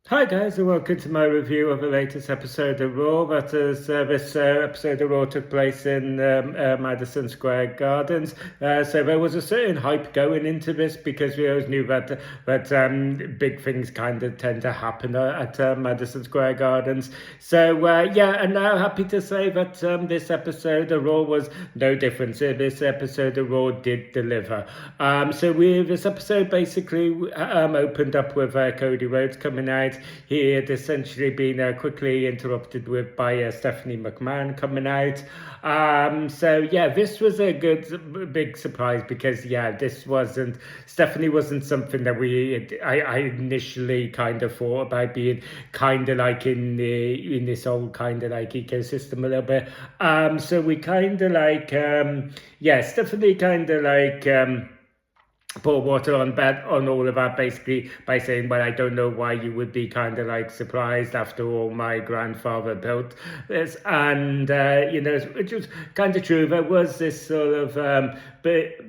Hi guys, and welcome to my review of the latest episode of Raw. This episode of Raw took place in Madison Square Gardens. So there was a certain hype going into this because we always knew that big things kind of tend to happen at Madison Square Gardens. So yeah, and now happy to say that this episode of Raw was no different. So this episode of Raw did deliver. This episode basically opened up with Cody Rhodes coming out. He had essentially been quickly interrupted with by Stephanie McMahon coming out. So yeah, this was a good big surprise because Stephanie wasn't something that I initially kind of thought about being kind of like in this whole kind of like ecosystem a little bit. So we kind of like Stephanie kind of like pour water on all of that, basically by saying, well, I don't know why you would be kind of like surprised. After all, my grandfather built this. And which was kind of true. There was this sort of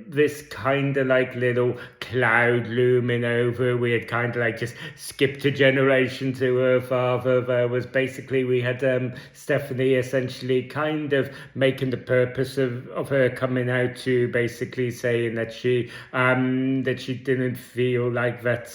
this kind of like little cloud looming over. We had kind of like just skipped a generation to her father. There was basically, we had Stephanie essentially kind of making the purpose of her coming out to basically saying that she didn't feel like that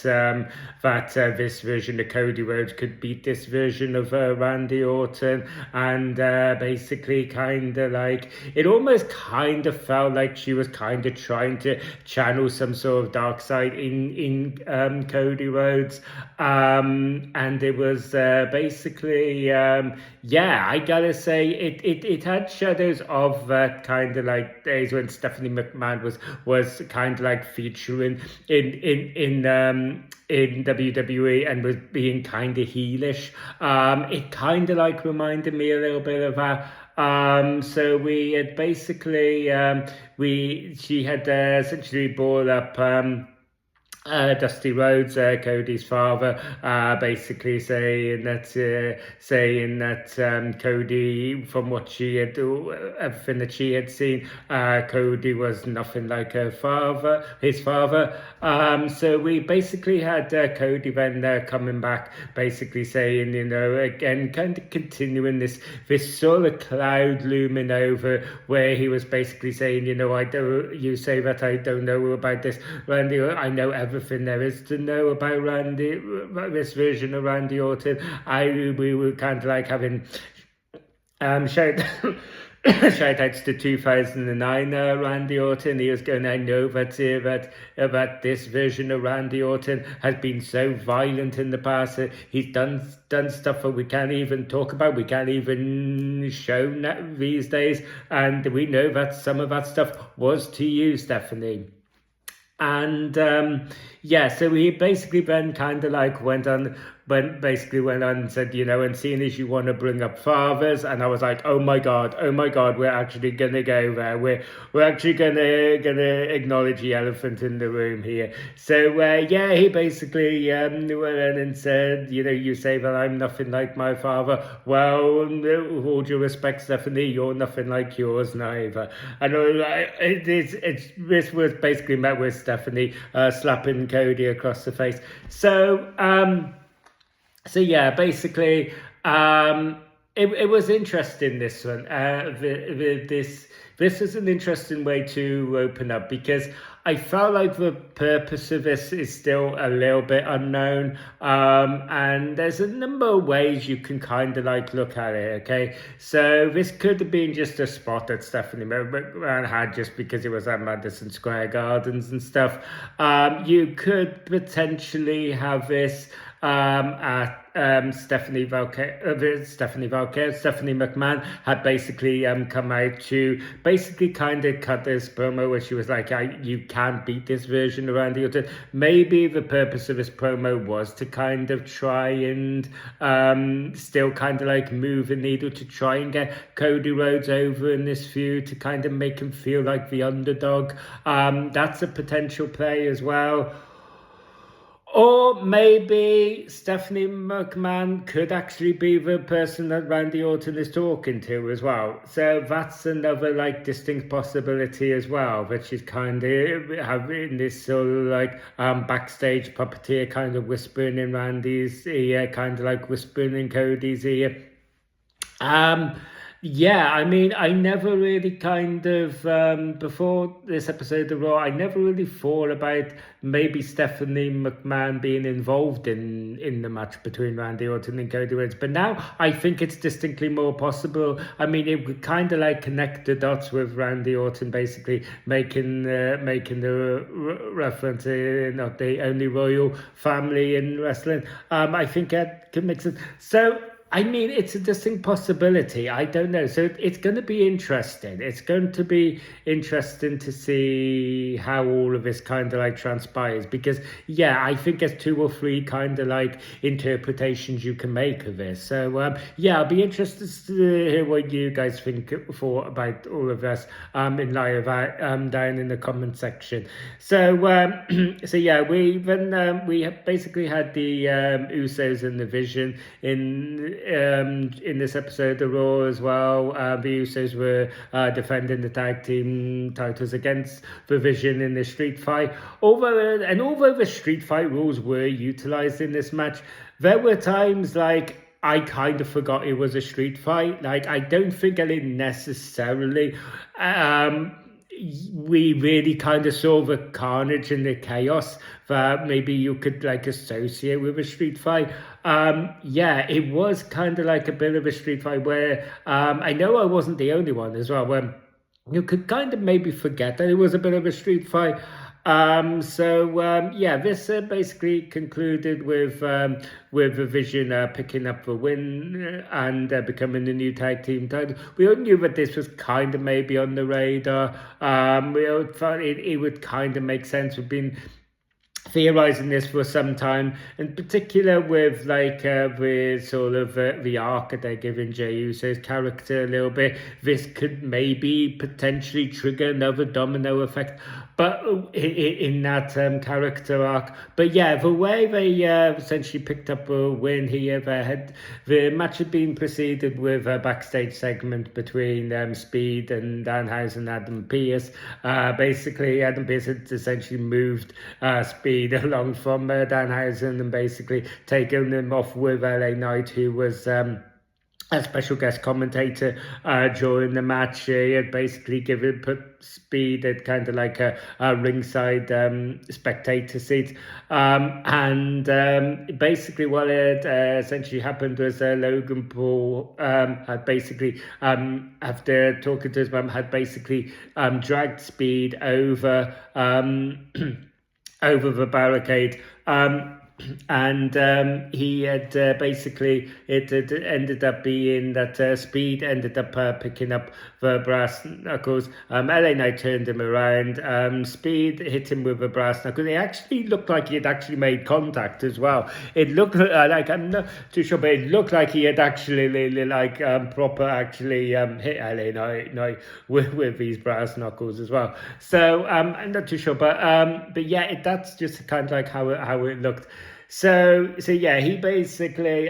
this version of Cody Rhodes could beat this version of Randy Orton. And basically kind of like, it almost kind of felt like she was kind of trying to channel some sort of dark side in Cody Rhodes. And it was basically I gotta say it had shadows of that kind of like days when Stephanie McMahon was kind of like featuring in WWE and was being kind of heelish. It kind of like reminded me a little bit of that. So we had basically she had essentially brought up Dusty Rhodes, Cody's father, basically saying that Cody, from what she had, everything that she had seen, Cody was nothing like his father. So we basically had Cody then coming back, basically saying, again, kind of continuing this sort of cloud looming over, where he was basically saying, you say that I don't know about this, Randy, I know everything there is to know about this version of Randy Orton. We were kind of like having shout shout outs to 2009 Randy Orton. He was going, I know that this version of Randy Orton has been so violent in the past. He's done stuff that we can't even talk about, we can't even show these days, and we know that some of that stuff was to you, Stephanie. And so he basically then kind of like went on and said, and seeing as you want to bring up fathers, and I was like, oh my god, we're actually gonna go there. We're actually gonna acknowledge the elephant in the room here. So he basically went in and said, you say that I'm nothing like my father. Well, with all due respect, Stephanie, you're nothing like yours neither. And this was basically met with Stephanie slapping Cody across the face. So basically, it was interesting, this one. This is an interesting way to open up, because I felt like the purpose of this is still a little bit unknown. And there's a number of ways you can kind of like look at it, okay? So this could have been just a spot that Stephanie McMahon had just because it was at Madison Square Gardens and stuff. You could potentially have this at Stephanie McMahon had basically come out to basically kind of cut this promo where she was like, you can't beat this version of Randy Orton. Maybe the purpose of this promo was to kind of try and still kind of like move the needle to try and get Cody Rhodes over in this feud, to kind of make him feel like the underdog. That's a potential play as well. Or maybe Stephanie McMahon could actually be the person that Randy Orton is talking to as well. So that's another like distinct possibility as well, that she's kind of having this sort of like backstage puppeteer kind of whispering in Randy's ear, kind of like whispering in Cody's ear. Um, yeah, I mean, I never really kind of before this episode of Raw, I never really thought about maybe Stephanie McMahon being involved in the match between Randy Orton and Cody Rhodes. But now I think it's distinctly more possible. I mean, it would kind of like connect the dots with Randy Orton, basically making the reference not the only royal family in wrestling. I think that could make sense. So. I mean, it's a distinct possibility. I don't know. So it's going to be interesting. It's going to be interesting to see how all of this kind of like transpires. Because, yeah, I think there's 2 or 3 kind of like interpretations you can make of this. So, yeah, I'll be interested to hear what you guys think about all of this in live down in the comment section. So, so yeah, we have basically had the Usos and the Vision in this episode of Raw as well. The Usos were defending the tag team titles against the Vision in the street fight. Although the street fight rules were utilized in this match, there were times like I kind of forgot it was a street fight. Like, I don't think that it necessarily we really kind of saw the carnage and the chaos that maybe you could like associate with a street fight. Yeah, it was kind of like a bit of a street fight where I know I wasn't the only one as well, when you could kind of maybe forget that it was a bit of a street fight. Yeah, this basically concluded with the Vision picking up the win and becoming the new tag team title. We all knew that this was kind of maybe on the radar. We all thought it would kind of make sense. We've been theorizing this for some time, in particular with like the sort of the arc that they're giving Jey Uso's character a little bit. This could maybe potentially trigger another domino effect, but in that character arc. But yeah, the way they essentially picked up a win here, the match had been preceded with a backstage segment between Speed and Danhausen and Adam Pearce. Basically, Adam Pearce had essentially moved Speed along from Danhausen and basically taken him off with LA Knight, who was a special guest commentator during the match. He had basically put Speed at kind of like a ringside spectator seat. Basically what had essentially happened was Logan Paul had basically, after talking to his mum, had basically dragged Speed over over the barricade. He had basically, it had ended up being that Speed ended up picking up the brass knuckles. LA Knight turned him around. Speed hit him with the brass knuckles. It actually looked like he had actually made contact as well. It looked like, I'm not too sure, but it looked like he had actually like proper actually hit LA Knight with these brass knuckles as well. So I'm not too sure, but yeah, that's just kind of like how it looked. So yeah, he basically,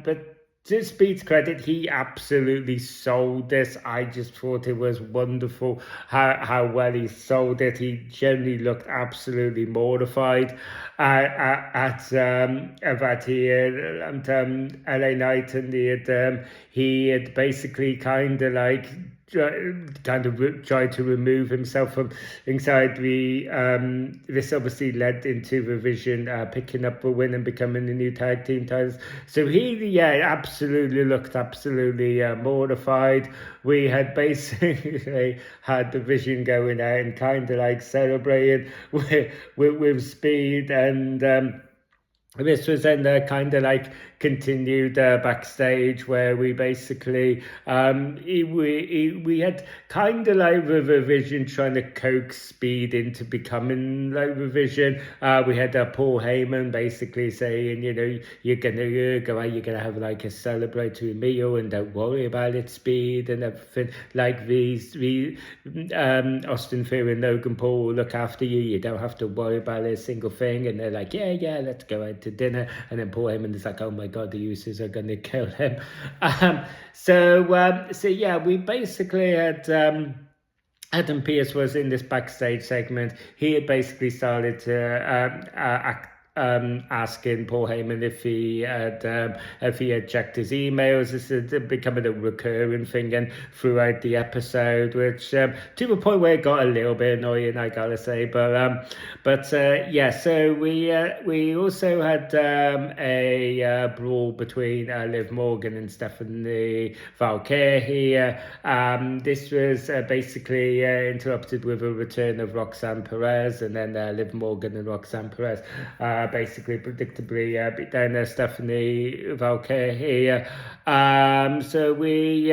but to Speed's credit, he absolutely sold this. I just thought it was wonderful how well he sold it. He generally looked absolutely mortified at that he had LA Knight, and he had basically kind of like tried to remove himself from inside the this obviously led into the Vision picking up the win and becoming the new tag team titles. So he absolutely looked absolutely mortified. We had basically had the Vision going out and kind of like celebrating with Speed, and this was then kind of like continued backstage, where we basically we had kind of like Revision trying to coax Speed into becoming like Revision. We had Paul Heyman basically saying, you're gonna go out, you're gonna have like a celebratory meal, and don't worry about it, Speed, and everything. Like these Austin Theory and Logan Paul will look after you. You don't have to worry about a single thing. And they're like, yeah, let's go out to dinner. And then Paul Heyman is like, oh my God, the Usos are gonna kill him. So yeah, we basically had. Adam Pearce was in this backstage segment. He had basically started to asking Paul Heyman if he had checked his emails. This is becoming a recurring thing and throughout the episode, which to the point where it got a little bit annoying, I gotta say. But yeah, so we also had a brawl between Liv Morgan and Stephanie Valkyrie here. This was basically interrupted with a return of Roxanne Perez, and then Liv Morgan and Roxanne Perez basically predictably beat down Stephanie Valkyrie here. So we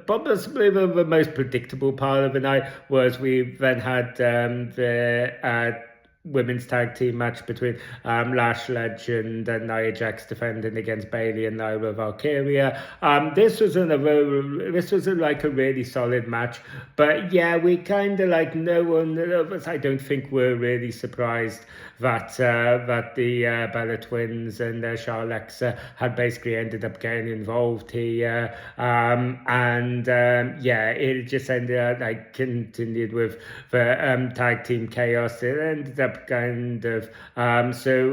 possibly the most predictable part of the night was we then had the women's tag team match between Lash Legend and Nia Jax defending against Bayley and Lyra Valkyria. This was like a really solid match, but yeah, we kind of like no one of us, I don't think, were really surprised that the Bella Twins and Charlexa had basically ended up getting involved here, and yeah, it just ended up like continued with the tag team chaos. It ended up so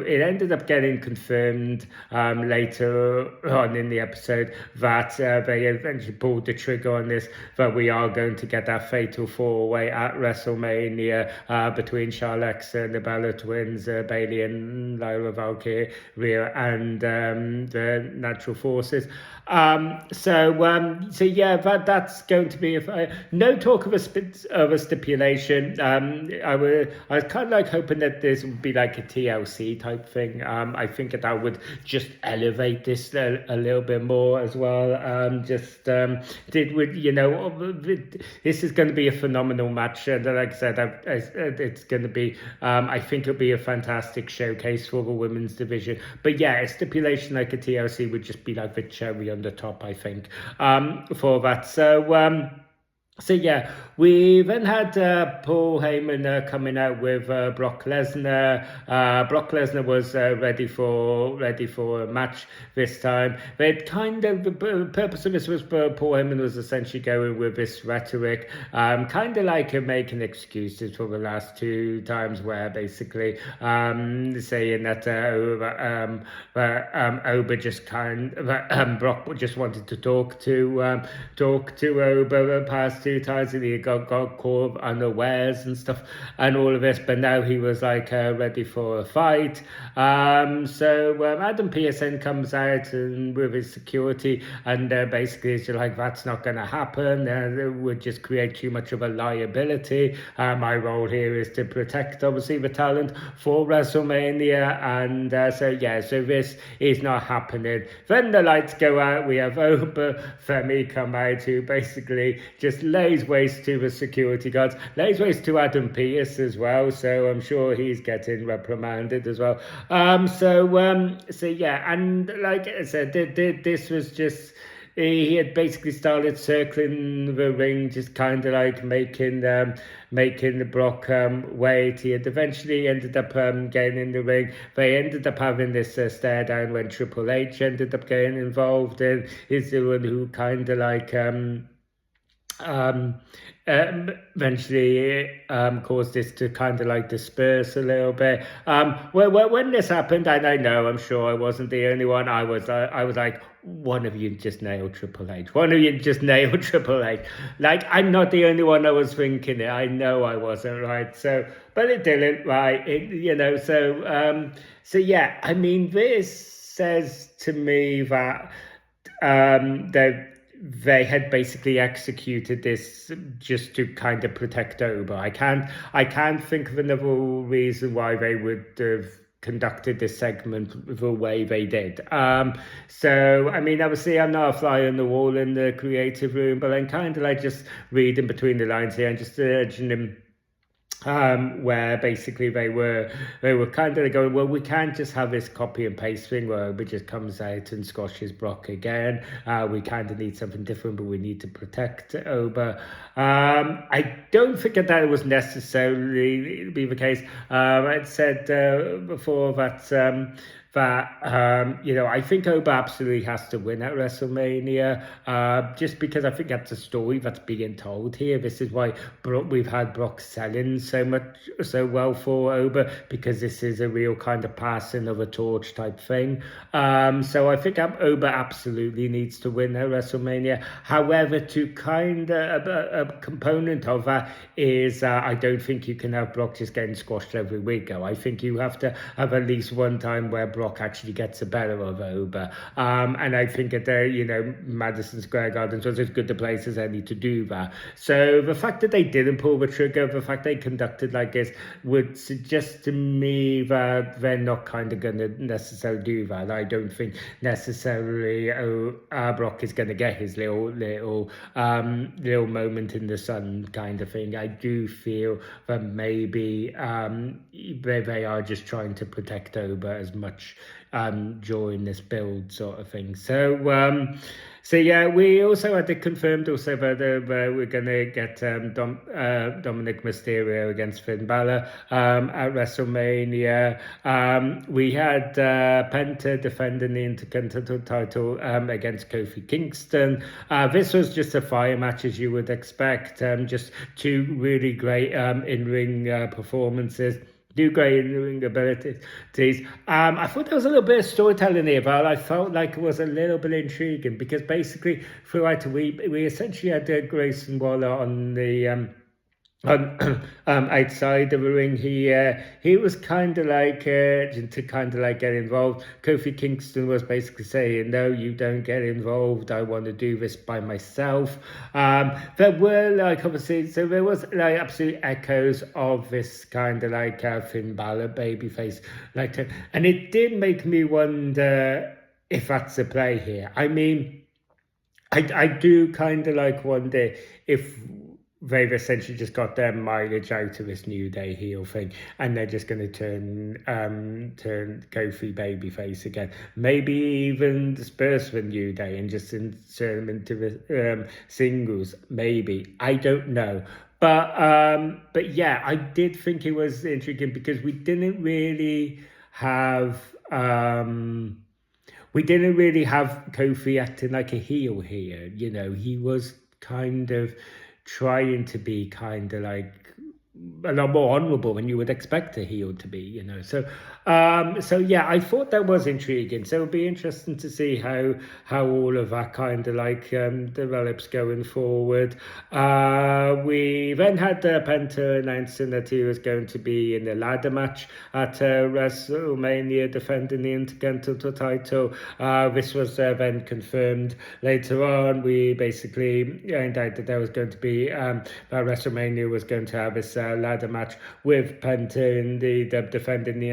it ended up getting confirmed later on in the episode that they eventually pulled the trigger on this, that we are going to get that fatal four-way at WrestleMania between Charlexa and the Bella Twins, Bayley and Lyra Valkyria, and the Natural Forces. So yeah, that's going to be no talk of a stipulation. I was kind of like hoping that this would be like a TLC type thing. I think that would just elevate this a little bit more as well. This is going to be a phenomenal match, and like I said, it's going to be. I think it'll be a fantastic showcase for the women's division. But yeah, a stipulation like a TLC would just be like the cherry on the top, I think, for that. So yeah, we then had Paul Heyman coming out with Brock Lesnar. Brock Lesnar was ready for a match this time. They'd kind of, the purpose of this was Paul Heyman was essentially going with this rhetoric, kind of like making excuses for the last two times, where basically saying that Oba just Brock just wanted to talk to Oba the past two times, and he got caught unawares and stuff and all of this, but now he was like ready for a fight. So Adam Pearce then comes out and with his security, and basically it's like, that's not going to happen, it would just create too much of a liability. My role here is to protect obviously the talent for WrestleMania, and so this is not happening. Then the lights go out, we have Oba Femi come out, who basically just lays waste to the security guards, lays waste to Adam Pearce as well, so I'm sure he's getting reprimanded as well. So yeah, and like I said, this was just, he had basically started circling the ring, just kind of like making the Brock wait. He had eventually ended up getting in the ring. They ended up having this stare down when Triple H ended up getting involved, and he's the one who kind of like eventually caused this to kind of like disperse a little bit. When this happened, and I know, I'm sure I wasn't the only one, I was like, one of you just nailed Triple H. One of you just nailed Triple H. Like, I'm not the only one that was thinking it. I know I wasn't, right? So, but it didn't, right? So yeah, I mean, this says to me that they had basically executed this just to kind of protect Oba. I can't think of another reason why they would have conducted this segment the way they did. So, I mean, obviously, I'm not a fly on the wall in the creative room, but I'm kind of like just reading between the lines here and just urging him, where basically they were kind of going, well, we can't just have this copy and paste thing where Oba just comes out and squashes Brock again. We kind of need something different, but we need to protect Oba. I don't think that was necessarily be the case. I'd said before that I think Oba absolutely has to win at WrestleMania, just because I think that's a story that's being told here. This is why we've had Brock selling so well for Oba, because this is a real kind of passing of a torch type thing. So I think Oba absolutely needs to win at WrestleMania. However, to kind of a component of that is I don't think you can have Brock just getting squashed every week. I think you have to have at least one time where Brock actually gets the better of Oba. And I think that Madison Square Gardens was as good a place as any to do that. So the fact that they didn't pull the trigger, the fact they conducted like this, would suggest to me that they're not kind of going to necessarily do that. I don't think necessarily Brock is going to get his little moment in the sun kind of thing. I do feel that maybe they are just trying to protect Oba as much during this build sort of thing. So yeah, we also had it confirmed also that we're going to get Dominic Mysterio against Finn Balor at WrestleMania. We had Penta defending the Intercontinental title against Kofi Kingston. This was just a fire match, as you would expect. Just two really great in-ring performances. Do great in-ring abilities. I thought there was a little bit of storytelling here, but I felt like it was a little bit intriguing, because basically throughout the week we essentially had Grayson Waller on the outside of the ring. He was kind of like to kind of like get involved. Kofi Kingston was basically saying, no, you don't get involved, I want to do this by myself. There were like, obviously, so there was like absolute echoes of this kind of like Finn Balor babyface, and it did make me wonder if that's the play here. I mean, I do kind of like wonder if they've essentially just got their mileage out of this New Day heel thing, and they're just going to turn Kofi babyface again. Maybe even disperse the New Day and just insert them into the singles. Maybe, I don't know. But yeah, I did think it was intriguing, because we didn't really have Kofi acting like a heel here. He was kind of trying to be kind of like a lot more honourable than you would expect a heel to be, So yeah, I thought that was intriguing. So it'll be interesting to see how all of that kind of like develops going forward. We then had Penta announcing that he was going to be in the ladder match at WrestleMania, defending the Intercontinental title. This was then confirmed later on. We basically found out that there was going to be that WrestleMania was going to have this ladder match with Penta in the defending the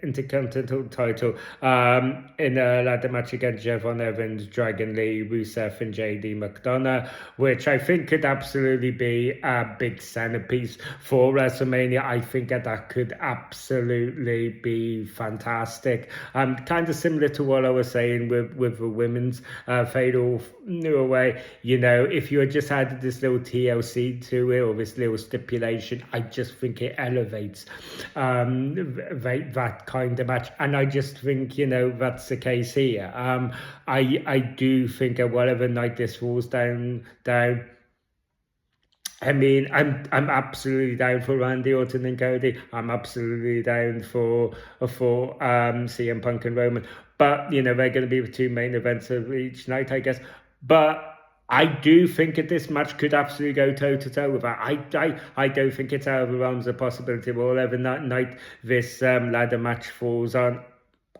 Intercontinental title in a ladder match against Javon Evans, Dragon Lee, Rusev, and JD McDonough, which I think could absolutely be a big centerpiece for WrestleMania. I think that could absolutely be fantastic. Kind of similar to what I was saying with the women's fatal way. If you had just added this little TLC to it, or this little stipulation, I just think it elevates that kind of match, and I just think that's the case here. I do think that whatever night this falls down. I mean, I'm absolutely down for Randy Orton and Cody. I'm absolutely down for CM Punk and Roman. But they're going to be the two main events of each night, I guess. But I do think that this match could absolutely go toe-to-toe with that. I don't think it's out of the realms of possibility. Whatever night this ladder match falls on,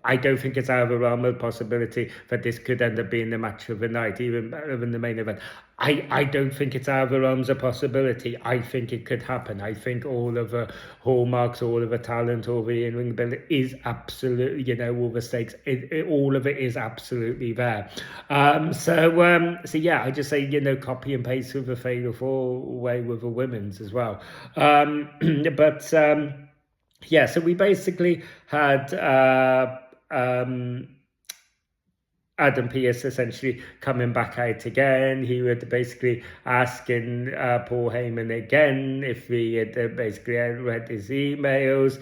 I don't think it's out of the realm of possibility that this could end up being the match of the night, even better than the main event. I don't think it's out of the realms of possibility. I think it could happen. I think all of the hallmarks, all of the talent, all the in-ring ability is absolutely, all the stakes, all of it is absolutely there. So yeah, I just say, copy and paste with the Fatal 4-Way with the women's as well. But yeah, so we basically had Adam Pearce essentially coming back out again. He would basically asking Paul Heyman again if he had basically read his emails.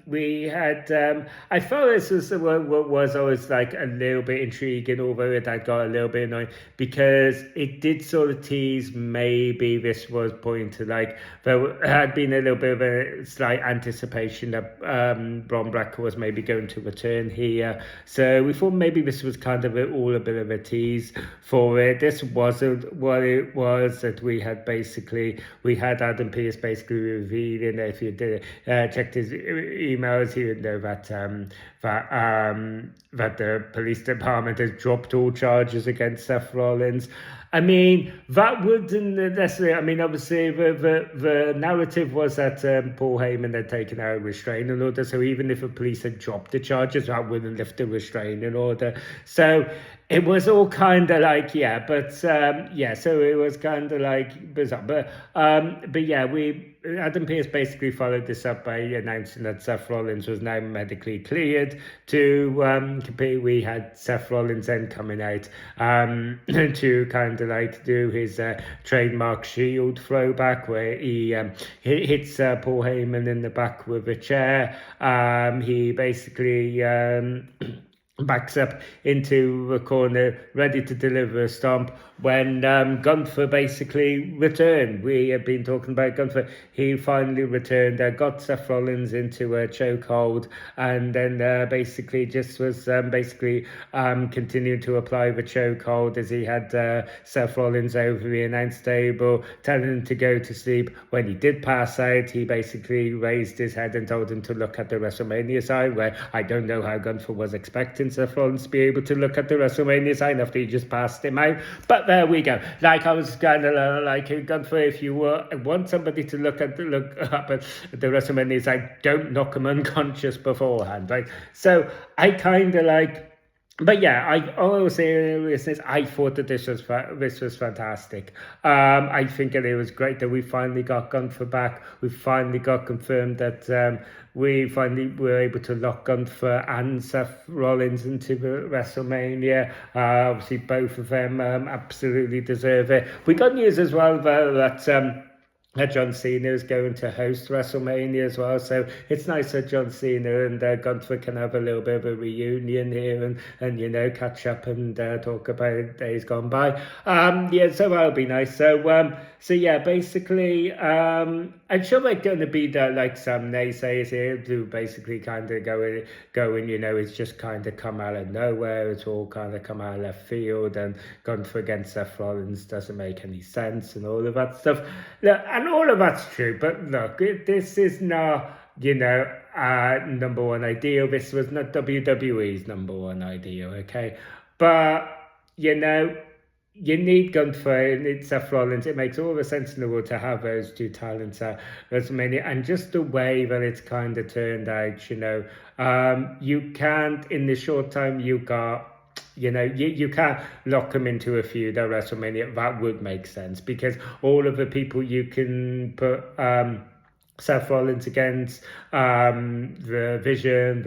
We had, I thought this was always like a little bit intriguing, although it had got a little bit annoying because it did sort of tease maybe this was pointing to like, there had been a little bit of a slight anticipation that Bron Breakker was maybe going to return here. So we thought maybe this was kind of all a bit of a tease for it. This wasn't what it was, that we had Adam Pearce basically revealing that if you did checked his emails, he would know that that the police department has dropped all charges against Seth Rollins. I mean, that wouldn't necessarily, I mean, obviously the narrative was that Paul Heyman had taken out a restraining order, so even if the police had dropped the charges, that wouldn't lift the restraining order. So it was all kind of like, so it was kind of like bizarre. But yeah, Adam Pearce basically followed this up by announcing that Seth Rollins was now medically cleared to compete. We had Seth Rollins then coming out to kind of like do his trademark Shield throwback where he hits Paul Heyman in the back with a chair. He basically backs up into the corner, ready to deliver a stomp when Gunther basically returned. We had been talking about Gunther. He finally returned, got Seth Rollins into a chokehold, and then basically just was continuing to apply the chokehold as he had Seth Rollins over the announce table, telling him to go to sleep. When he did pass out, he basically raised his head and told him to look at the WrestleMania sign, where I don't know how Gunther was expecting Seth Rollins to be able to look at the WrestleMania sign after he just passed him out. But there we go. Like, I was kind of like, Gunther, if you want somebody to look up at the WrestleMania sign, don't knock him unconscious beforehand, right? So I kind of like. But yeah, all I will say is I thought that this was fantastic. I think that it was great that we finally got Gunther back. We finally got confirmed that we finally were able to lock Gunther and Seth Rollins into the WrestleMania. Obviously, both of them absolutely deserve it. We got news as well, though, that John Cena is going to host WrestleMania as well, so it's nice that John Cena and Gunther can have a little bit of a reunion here and catch up and talk about days gone by. So that'll be nice. So yeah, basically, I'm sure they're going to be there, like some naysayers here to basically kind of going, it's just kind of come out of nowhere. It's all kind of come out of left field, and Gunther against Seth Rollins doesn't make any sense and all of that stuff. And all of that's true, but look, this is not, number one ideal. This was not WWE's number one ideal, okay? But, you need Gunther and it's Seth Rollins. It makes all the sense in the world to have those two talents at WrestleMania, and just the way that it's kind of turned out, you can't, in the short time you got, you can't lock them into a feud at WrestleMania. That would make sense, because all of the people you can put Seth Rollins against, the Vision,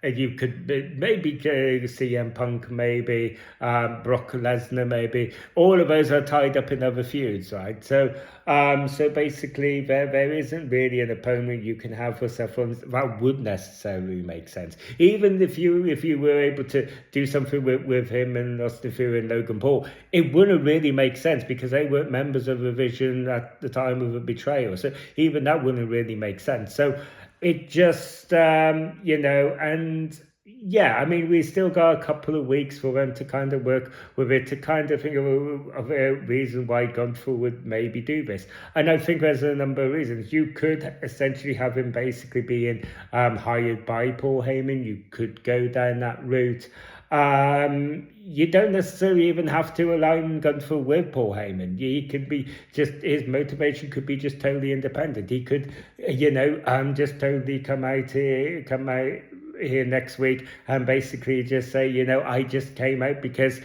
you could maybe CM Punk, maybe Brock Lesnar, maybe. All of those are tied up in other feuds, right? So basically, there isn't really an opponent you can have for Seth Rollins that would necessarily make sense. Even if you were able to do something with him and Austin Theory and Logan Paul, it wouldn't really make sense because they weren't members of the Vision at the time of the betrayal. So even that wouldn't really make sense. So it just, and yeah, I mean, we still got a couple of weeks for them to kind of work with it, to kind of think of a reason why Gunther would maybe do this. And I think there's a number of reasons. You could essentially have him basically being hired by Paul Heyman. You could go down that route. You don't necessarily even have to align Gunther with Paul Heyman. He could be just, his motivation could be just totally independent. He could, just totally come out here next week and basically just say, I just came out because,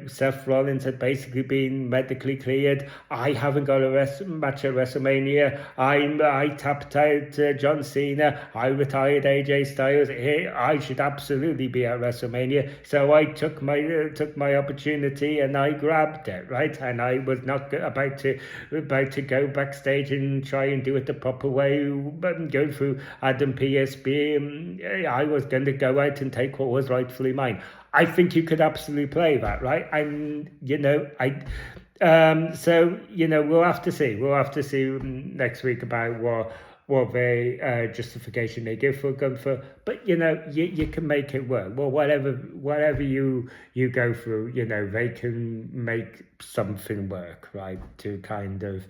Seth Rollins had basically been medically cleared. I haven't got a match at WrestleMania. I tapped out John Cena. I retired AJ Styles. I should absolutely be at WrestleMania. So I took my opportunity and I grabbed it, right? And I was not about to go backstage and try and do it the proper way, but go through Adam PSB. I was going to go out and take what was rightfully mine. I think you could absolutely play that, right? And we'll have to see. We'll have to see next week about what they justification they give for Gunther. But you can make it work. Well, whatever you go through, they can make something work, right? To kind of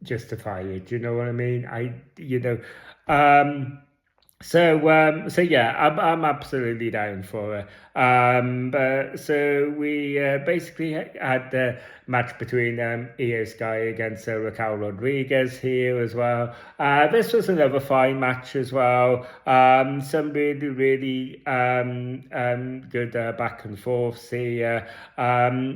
justify it. Do you know what I mean? So yeah, I'm absolutely down for it. So we basically had the match between Io Sky against Raquel Rodriguez here as well. This was another fine match as well. Some really good back and forth here.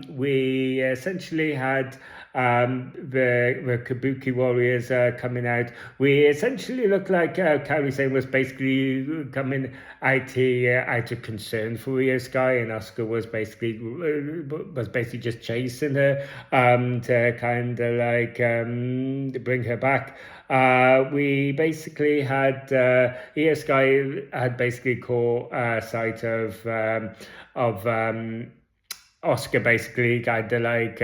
We essentially had the Kabuki Warriors coming out. We essentially looked like Kairi Sane was basically coming out here out of concern for Io Sky, and Asuka was basically just chasing her to kind of like bring her back. We basically had Io Sky had basically caught sight of Oscar basically kind of like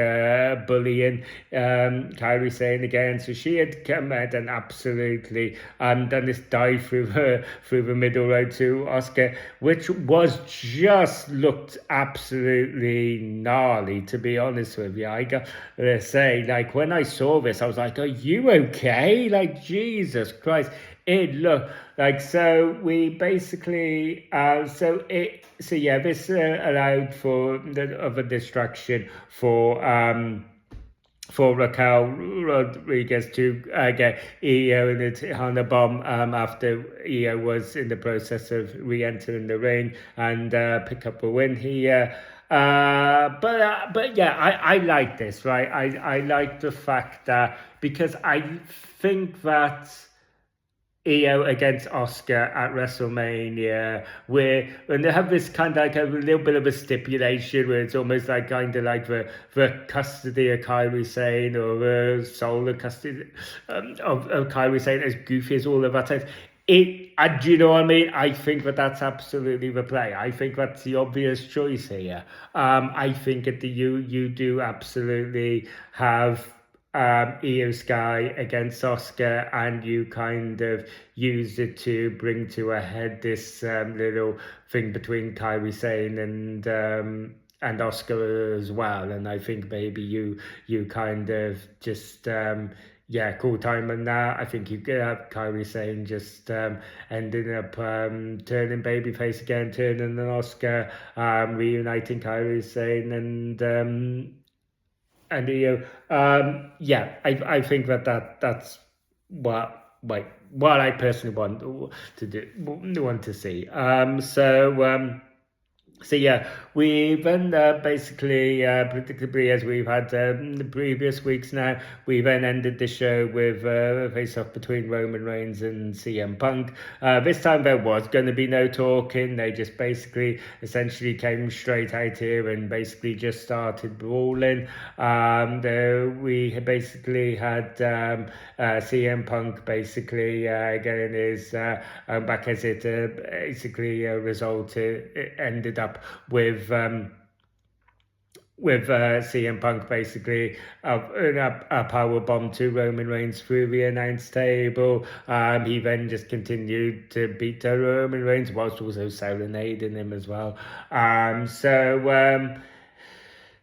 bullying Kairi Sane again. So she had come out and absolutely done this dive through the middle road to Oscar, which was just looked absolutely gnarly, to be honest with you. I got to say, like, when I saw this, I was like, are you okay? Like, Jesus Christ. It looked like, so we basically this allowed for a distraction for Raquel Rodriguez to get Io in the Hana bomb after Io was in the process of re-entering the ring and pick up a win here. But yeah, I like this, right? I like the fact that, because I think that Io against Oscar at WrestleMania, when they have this kind of like a little bit of a stipulation where it's almost like kind of like the custody of Kairi Sane, or the sole custody of Kairi Sane, as goofy as all of that is. Do you know what I mean? I think that's absolutely the play. I think that's the obvious choice here. I think that you do absolutely have Io Sky against Oscar, and you kind of use it to bring to a head this little thing between Kairi Sane and Oscar as well. And I think maybe you kind of just cool time on that. I think you could have Kairi Sane just ending up turning babyface again, turning an Oscar, reuniting Kairi Sane and I think that's what I personally want to see. So yeah, we then basically, predictably, as we've had the previous weeks now, we then ended the show with a face-off between Roman Reigns and CM Punk. This time there was going to be no talking. They just basically, essentially came straight out here and basically just started brawling. We basically had CM Punk basically getting his back, as it basically resulted. It ended up with CM Punk basically a power bomb to Roman Reigns through the announce table. He then just continued to beat Roman Reigns whilst also serenading him as well.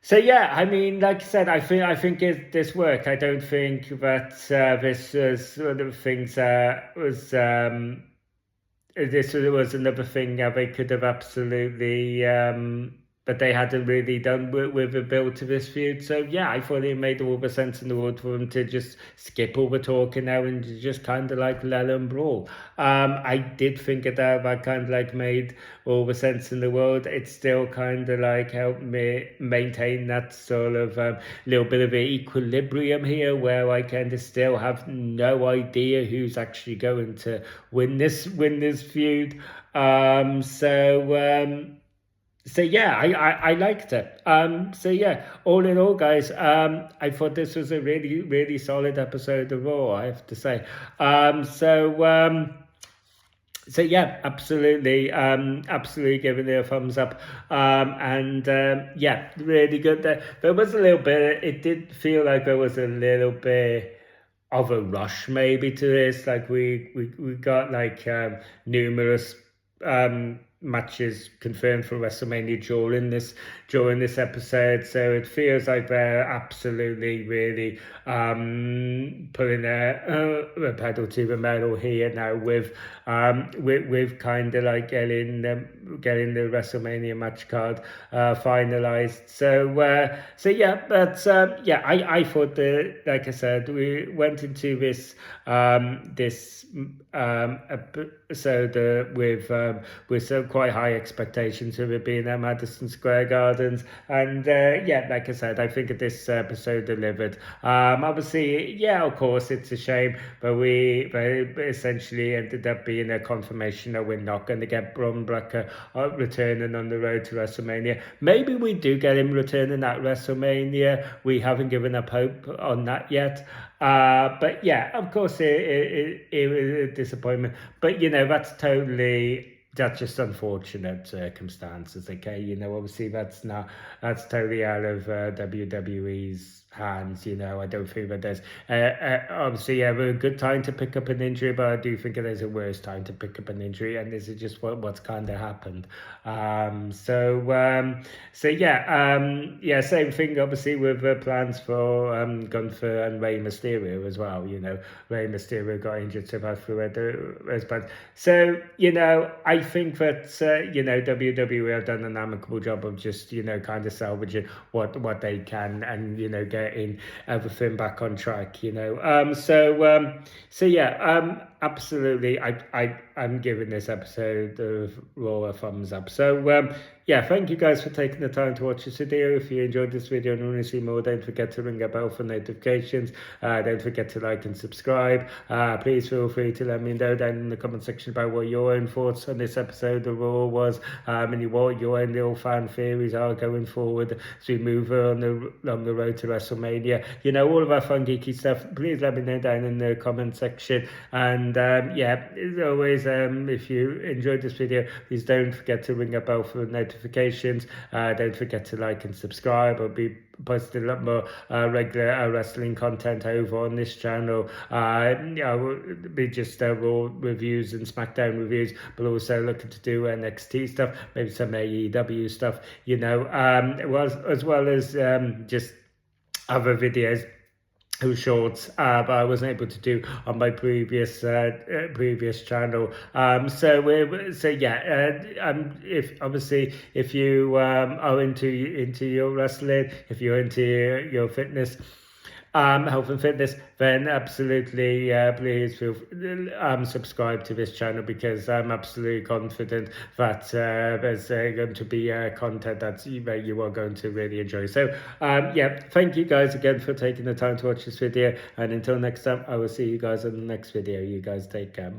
So yeah, I mean, like I said, I think this worked. I don't think that this was one of the things was this was another thing they could have absolutely, but they hadn't really done with the build to this feud. So yeah, I thought it made all the sense in the world for them to just skip all the talking now and just kind of like let them brawl. I did think that kind of like made all the sense in the world. It still kind of like helped me maintain that sort of little bit of an equilibrium here, where I kind of still have no idea who's actually going to win this feud. So yeah, I liked it. So yeah, all in all, guys, I thought this was a really, really solid episode of Raw, I have to say. So yeah, absolutely giving it a thumbs up. Yeah, really good. There was a little bit. It did feel like there was a little bit of a rush maybe to this. Like we got like numerous matches confirmed for WrestleMania during this episode, so it feels like they're absolutely really putting a pedal to the metal here now with kind of like getting the WrestleMania match card finalized. So yeah, but yeah, I thought that, like I said, we went into this episode with some quite high expectations of it being at Madison Square Gardens, and yeah, like I said, I think this episode delivered. Obviously, yeah, of course, it's a shame, but we essentially ended up being a confirmation that we're not going to get Braun Breaker returning on the road to WrestleMania. Maybe we do get him returning at WrestleMania. We haven't given up hope on that yet. But yeah, of course, it was a disappointment. But that's just unfortunate circumstances. Okay, obviously that's totally out of WWE's hands. I don't think that there's obviously ever a good time to pick up an injury, but I do think there's a worse time to pick up an injury, and this is just what's kind of happened. So yeah, same thing obviously with plans for Gunther and Rey Mysterio as well. Rey Mysterio got injured so bad through his bad. So I think that WWE have done an amicable job of just kind of salvaging what they can, and getting everything back on track. So yeah, absolutely, I'm giving this episode of Raw a thumbs up. So yeah, thank you guys for taking the time to watch this video. If you enjoyed this video and want to see more, don't forget to ring a bell for notifications. Don't forget to like and subscribe. Please feel free to let me know down in the comment section about what your own thoughts on this episode of Raw was, and what your own little fan theories are going forward as we move on the road to WrestleMania. All of our fun geeky stuff, please let me know down in the comment section. And yeah, as always, if you enjoyed this video, please don't forget to ring a bell for notifications. Don't forget to like and subscribe. I'll be posting a lot more regular wrestling content over on this channel. Will be just Raw reviews and SmackDown reviews, but also looking to do NXT stuff, maybe some AEW stuff, as well as just other videos shorts, but I wasn't able to do on my previous channel. So yeah, if you are into your wrestling, if you're into your fitness, health and fitness, then absolutely please feel subscribe to this channel, because I'm absolutely confident that there's going to be content that you are going to really enjoy. So yeah, thank you guys again for taking the time to watch this video, and until next time, I will see you guys in the next video. You guys take care.